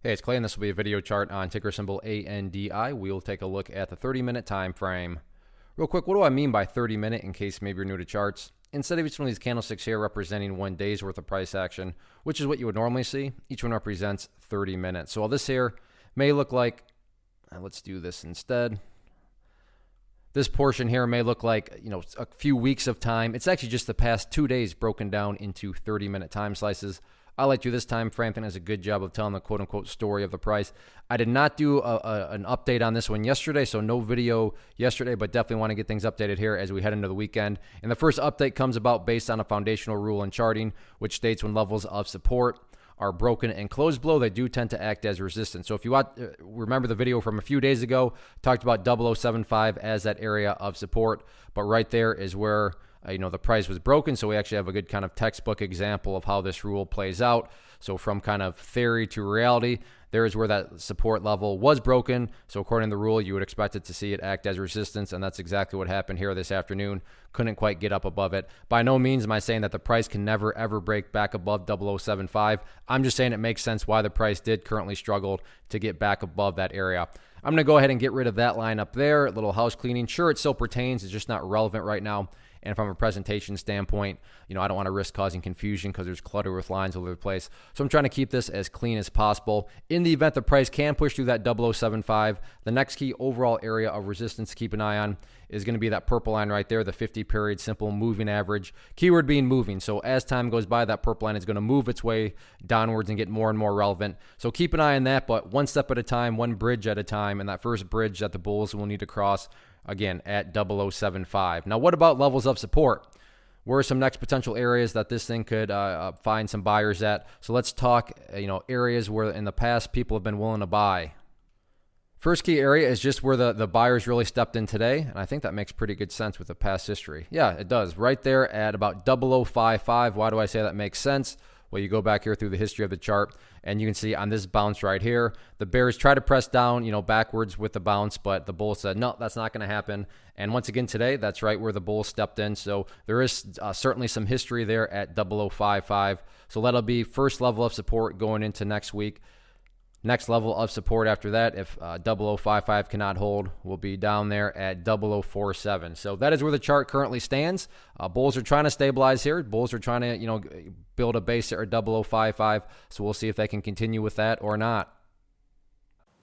Hey, it's Clay, and this will be a video chart on ticker symbol ANDI. We'll take a look at the 30-minute time frame. Real quick, what do I mean by 30-minute in case maybe you're new to charts? Instead of each one of these candlesticks here representing 1 day's worth of price action, which is what you would normally see, each one represents 30 minutes. So while this here may look like, let's do this instead. This portion here may look like, a few weeks of time. It's actually just the past 2 days broken down into 30-minute time slices. I like to do this time frame. I think does a good job of telling the quote-unquote story of the price. I did not do an update on this one yesterday, so no video yesterday, but definitely want to get things updated here as we head into the weekend. And the first update comes about based on a foundational rule in charting, which states when levels of support are broken and closed below, they do tend to act as resistance. So if you remember the video from a few days ago, talked about 0075 as that area of support, but right there is where the price was broken. So we actually have a good kind of textbook example of how this rule plays out. So from kind of theory to reality, there is where that support level was broken. So according to the rule, you would expect it to see it act as resistance, and that's exactly what happened here this afternoon. Couldn't quite get up above it. By no means am I saying that the price can never, ever break back above 0075. I'm just saying it makes sense why the price did currently struggle to get back above that area. I'm going to go ahead and get rid of that line up there, a little house cleaning. Sure, it still pertains. It's just not relevant right now. And from a presentation standpoint, I don't want to risk causing confusion because there's clutter with lines all over the place. So I'm trying to keep this as clean as possible. In the event the price can push through that 0075, the next key overall area of resistance to keep an eye on is going to be that purple line right there, the 50-period simple moving average. Keyword being moving. So as time goes by, that purple line is going to move its way downwards and get more and more relevant. So keep an eye on that, but one step at a time, one bridge at a time. And that first bridge that the bulls will need to cross, again, at 0075. Now, what about levels of support? Where are some next potential areas that this thing could find some buyers at? So let's talk, areas where in the past people have been willing to buy. First key area is just where the buyers really stepped in today, and I think that makes pretty good sense with the past history. Yeah, it does. Right there at about 0055. Why do I say that makes sense? Well, you go back here through the history of the chart, and you can see on this bounce right here, the bears try to press down, backwards with the bounce, but the bulls said, no, that's not going to happen. And once again today, that's right where the bulls stepped in. So there is certainly some history there at 0055. So that'll be first level of support going into next week. Next level of support after that, if 0055 cannot hold, will be down there at 0047. So that is where the chart currently stands. Bulls are trying to stabilize here. Bulls are trying to, build a base at 0055. So we'll see if they can continue with that or not.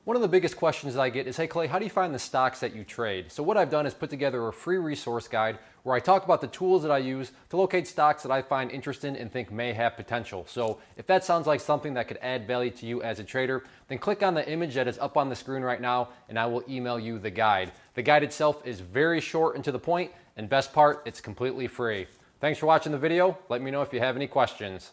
One of the biggest questions that I get is, hey Clay, how do you find the stocks that you trade? So what I've done is put together a free resource guide where I talk about the tools that I use to locate stocks that I find interesting and think may have potential. So if that sounds like something that could add value to you as a trader, then click on the image that is up on the screen right now and I will email you the guide. The guide itself is very short and to the point, and best part, it's completely free. Thanks for watching the video. Let me know if you have any questions.